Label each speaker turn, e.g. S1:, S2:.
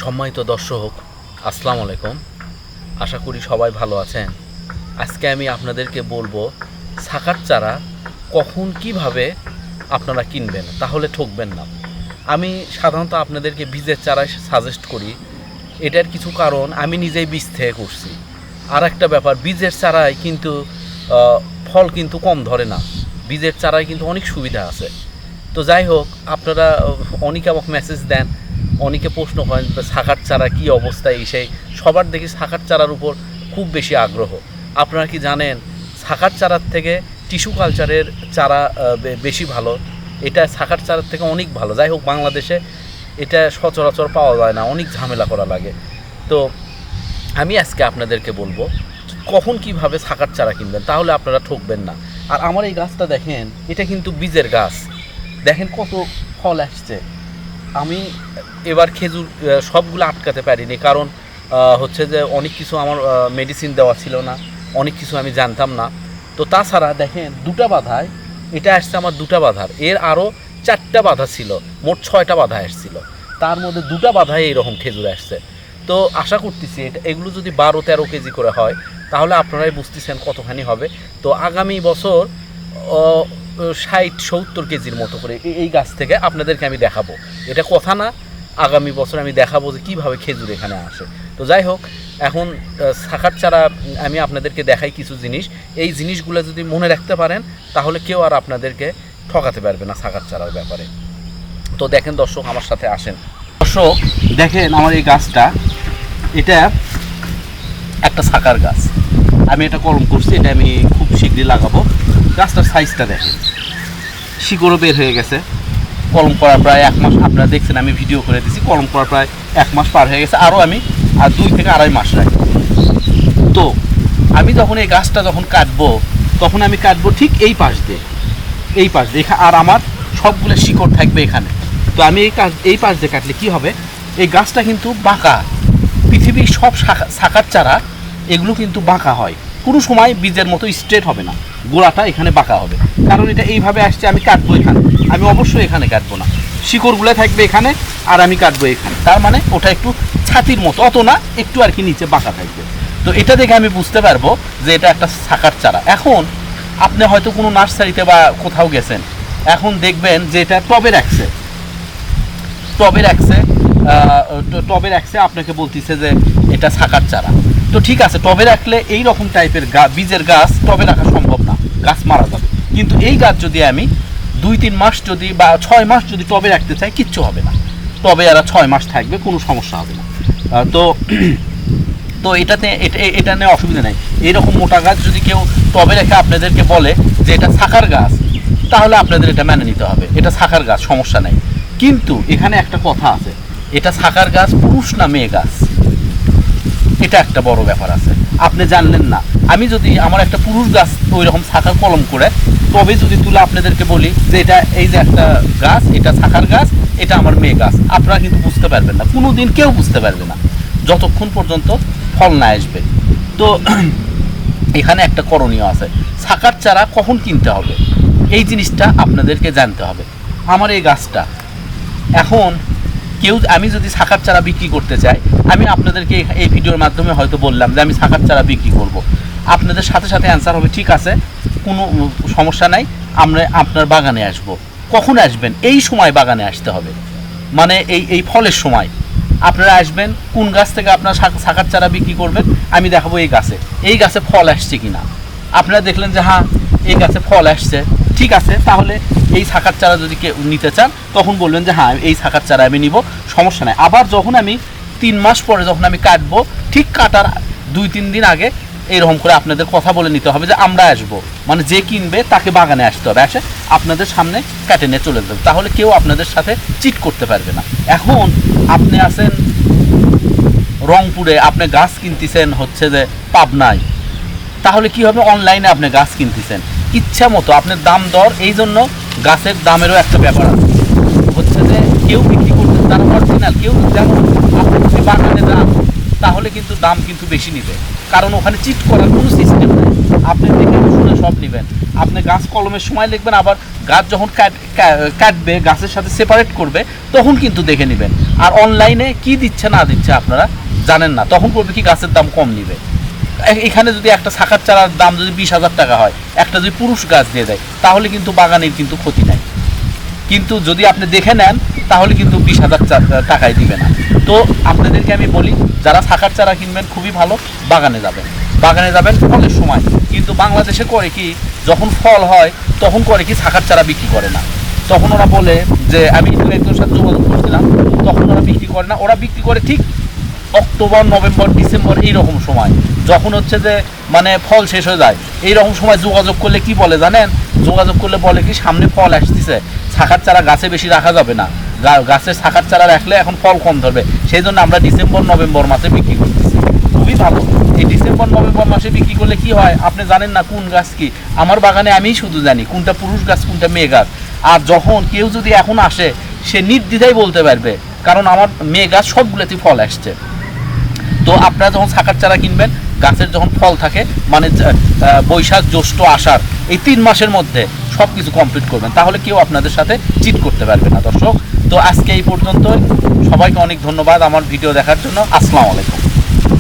S1: সম্মানিত দর্শক, আসসালামু আলাইকুম। আশা করি সবাই ভালো আছেন। আজকে আমি আপনাদেরকে বলবো শাকার চারা কখন কিভাবে আপনারা কিনবেন, তাহলে ঠকবেন না। আমি সাধারণত আপনাদেরকে বীজের চারাই সাজেস্ট করি। এটার কিছু কারণ আমি নিজেই বীজ থেকে করছি। আর একটা ব্যাপার, বীজের চারায় কিন্তু ফল কিন্তু কম ধরে না। বীজের চারায় কিন্তু অনেক সুবিধা আছে। তো যাই হোক, আপনারা অনেকে আমাকে মেসেজ দেন, অনেকে প্রশ্ন করেন শাকার চারা কী অবস্থায়, সেই সবার দেখি শাকার চারার উপর খুব বেশি আগ্রহ। আপনারা কি জানেন শাকার চারার থেকে টিস্যু কালচারের চারা বেশি ভালো? এটা শাকার চারার থেকে অনেক ভালো। যাই হোক, বাংলাদেশে এটা সচরাচর পাওয়া যায় না, অনেক ঝামেলা করা লাগে। তো আমি আজকে আপনাদেরকে বলবো কখন কিভাবে শাকার চারা কিনবেন, তাহলে আপনারা ঠকবেন না। আর আমার এই গাছটা দেখেন, এটা কিন্তু বীজের গাছ। দেখেন কত ফল আসছে। আমি এবার খেজুর সবগুলো আটকাতে পারিনি, কারণ হচ্ছে যে অনেক কিছু আমার মেডিসিন দেওয়া ছিল না, অনেক কিছু আমি জানতাম না। তো তাছাড়া দেখেন দুটা বাধায় এটা আসছে আমার, দুটা বাধার। এর আরও 4টা বাধা ছিল, মোট 6টা বাধা আসছিল। তার মধ্যে দুটা বাধায় এইরকম খেজুর আসছে। তো আশা করতেছি এগুলো যদি 12-13 কেজি করে হয়, তাহলে আপনারাই বুঝতেছেন কতখানি হবে। তো আগামী বছর 60-70 কেজির মতো করে এই গাছ থেকে আপনাদেরকে আমি দেখাবো। এটা কথা না, আগামী বছর আমি দেখাবো যে কীভাবে খেজুর এখানে আসে। তো যাই হোক, এখন শাকার চারা আমি আপনাদেরকে দেখাই কিছু জিনিস। এই জিনিসগুলো যদি মনে রাখতে পারেন, তাহলে কেউ আর আপনাদেরকে ঠকাতে পারবে না শাকার চারার ব্যাপারে। তো দেখেন দর্শক, আমার সাথে আসেন। দর্শক দেখেন, আমার এই গাছটা, এটা একটা শাকার গাছ। আমি এটা কলম করছি, এটা আমি খুব শীঘ্রই লাগাবো। গাছটার সাইজটা দেখেন, শিকড়ও বের হয়ে গেছে। কলম করা প্রায় 1 মাস, আপনারা দেখছেন আমি ভিডিও করে দিছি। কলম করা প্রায় 1 মাস পার হয়ে গেছে, আরও আমি 2 থেকে 2.5 মাস রাখবো। তো আমি যখন এই গাছটা যখন কাটবো, তখন আমি কাটবো ঠিক এই পাশ দিয়ে, এই পাশ দিয়ে। আর আমার সবগুলো শিকড় থাকবে এখানে। তো আমি এই পাশ দিয়ে কাটলে কি হবে, এই গাছটা কিন্তু বাঁকা। পৃথিবীর সব শাকার চারা এগুলো কিন্তু বাঁকা হয়, কোনো সময় বীজের মতো স্ট্রেট হবে না, গোড়াটা এখানে বাঁকা হবে। কারণ এটা এইভাবে আসছে, আমি কাটবো এখানে, আমি অবশ্যই এখানে কাটবো না, শিকড়গুলো থাকবে এখানে, আর আমি কাটবো এখানে। তার মানে ওটা একটু ছাতির মতো, অত না, একটু আর কি নিচে বাঁকা থাকবে। তো এটা দেখে আমি বুঝতে পারবো যে এটা একটা শাকার চারা। এখন আপনি হয়তো কোনো নার্সারিতে বা কোথাও গেছেন, এখন দেখবেন যে এটা টবে রাখছে, টবে রাখছে, আপনাকে বলতেছে যে এটা শাকার চারা। তো ঠিক আছে, টবে রাখলে এই রকম টাইপের বীজের গাছ টবে রাখা সম্ভব না, গাছ মারা যাবে। কিন্তু এই গাছ যদি আমি 2-3 মাস যদি বা 6 মাস যদি টবে রাখতে চাই, কিচ্ছু হবে না। টবে এরা 6 মাস থাকবে, কোনো সমস্যা হবে না। তো এটা নিয়ে অসুবিধা নেই। এইরকম মোটা গাছ যদি কেউ টবে রেখে আপনাদেরকে বলে যে এটা শাকার গাছ, তাহলে আপনাদের এটা মেনে নিতে হবে, এটা শাকার গাছ, সমস্যা নেই। কিন্তু এখানে একটা কথা আছে, এটা শাকার গাছ পুরুষ না মেয়ে গাছ, এটা একটা বড় ব্যাপার আছে, আপনি জানলেন না। আমি যদি আমার একটা পুরুষ গাছ ওই রকম শাকার কলম করে তবে যদি তুলে আপনাদেরকে বলি যে এটা এই যে একটা গাছ, এটা শাকার গাছ, এটা আমার মেয়ে গাছ, আপনারা কিন্তু বুঝতে পারবেন না, কোনো দিন কেউ বুঝতে পারবে না যতক্ষণ পর্যন্ত ফল না আসবে। তো এখানে একটা করণীয় আছে, শাকার চারা কখন কিনতে হবে এই জিনিসটা আপনাদেরকে জানতে হবে। আমার এই গাছটা এখন আমি যদি শাকার চারা বিক্রি করতে চাই, আমি আপনাদেরকে এই ভিডিওর মাধ্যমে হয়তো বললাম যে আমি শাকার চারা বিক্রি করব, আপনাদের সাথে সাথে অ্যান্সার হবে ঠিক আছে, কোনো সমস্যা নাই, আমরা আপনার বাগানে আসব। কখন আসবেন? এই সময় বাগানে আসতে হবে, মানে এই ফলের সময় আপনারা আসবেন। কোন গাছ থেকে আপনারা শাকার চারা বিক্রি করবেন, আমি দেখাবো এই গাছে ফল আসছে কিনা। আপনারা দেখলেন যে হ্যাঁ, এই গাছে ফল আসছে, ঠিক আছে, তাহলে এই শাকার চারা যদি কেউ নিতে চান, তখন বলবেন যে হ্যাঁ, এই শাকার চারা আমি নিব, সমস্যা নাই। আবার যখন আমি 3 মাস পরে যখন আমি কাটবো, ঠিক কাটার 2-3 দিন আগে এইরকম করে আপনাদের কথা বলে নিতে হবে যে আমরা আসবো, মানে যে কিনবে তাকে বাগানে আসতে হবে, আসে আপনাদের সামনে কেটে নিয়ে চলে যাবে, তাহলে কেউ আপনাদের সাথে চিট করতে পারবে না। এখন আপনি আছেন রংপুরে, আপনি গাছ কিনতেছেন হচ্ছে যে পাবনায়, তাহলে কি হবে, অনলাইনে আপনি গাছ কিনতেছেন ইচ্ছা মতো, আপনার দাম দর, এই জন্য গাছের দামেরও একটা ব্যাপার আছে, হচ্ছে যে কেউ বিক্রি করতে তারা অরিজিনাল, কেউ যেমন আপনি যদি বাগানে যান তাহলে কিন্তু দাম কিন্তু বেশি নেবে, কারণ ওখানে চিট করার কোনো সিস্টেম নেই। আপনি দেখে শুনে সব নেবেন, আপনি গাছ কলমের সময় লিখবেন, আবার গাছ যখন কাটবে, গাছের সাথে সেপারেট করবে, তখন কিন্তু দেখে নেবেন। আর অনলাইনে কি দিচ্ছে না দিচ্ছে আপনারা জানেন না, তখন করবে কি গাছের দাম কম নিবে। এখানে যদি একটা শাখার চারার দাম যদি 20,000 টাকা হয়, একটা যদি পুরুষ গাছ দিয়ে দেয়, তাহলে কিন্তু বাগানের কিন্তু ক্ষতি নাই। কিন্তু যদি আপনি দেখে নেন তাহলে কিন্তু 20,000 টাকায় দিবে না। তো আপনাদেরকে আমি বলি, যারা শাখার চারা কিনবেন খুবই ভালো, বাগানে যাবেন ফলের সময়। কিন্তু বাংলাদেশে করে কি, যখন ফল হয় তখন করে কি শাখার চারা বিক্রি করে না। তখন ওরা বলে যে, আমি একজনের সাথে যোগাযোগ করছিলাম, তখন ওরা বিক্রি করে না, ওরা বিক্রি করে ঠিক অক্টোবর, নভেম্বর, ডিসেম্বর এইরকম সময়, যখন হচ্ছে যে মানে ফল শেষ হয়ে যায়। এইরকম সময় যোগাযোগ করলে কি বলে জানেন? যোগাযোগ করলে বলে কি, সামনে ফল আসতেছে, শাখার চারা গাছে বেশি রাখা যাবে না, গাছের শাখার চারা রাখলে এখন ফল কম ধরবে, সেই জন্য আমরা ডিসেম্বর, নভেম্বর মাসে বিক্রি করতেছি। খুবই ভালো। এই ডিসেম্বর, নভেম্বর মাসে বিক্রি করলে কি হয়, আপনি জানেন না কোন গাছ কি। আমার বাগানে আমিই শুধু জানি কোনটা পুরুষ গাছ, কোনটা মেয়ে গাছ। আর যখন কেউ যদি এখন আসে, সে নির্দ্বিধায় বলতে পারবে, কারণ আমার মেয়ে গাছ সবগুলোতেই ফল আসছে। তো আপনারা যখন শাখার চারা কিনবেন, গাছের যখন ফল থাকে, মানে বৈশাখ, জ্যৈষ্ঠ, আষাঢ়, এই 3 মাসের মধ্যে সব কিছু কমপ্লিট করবেন, তাহলে কেউ আপনাদের সাথে চিট করতে পারবে না। দর্শক, তো আজকে এই পর্যন্তই। সবাইকে অনেক ধন্যবাদ আমার ভিডিও দেখার জন্য। আসসালামু আলাইকুম।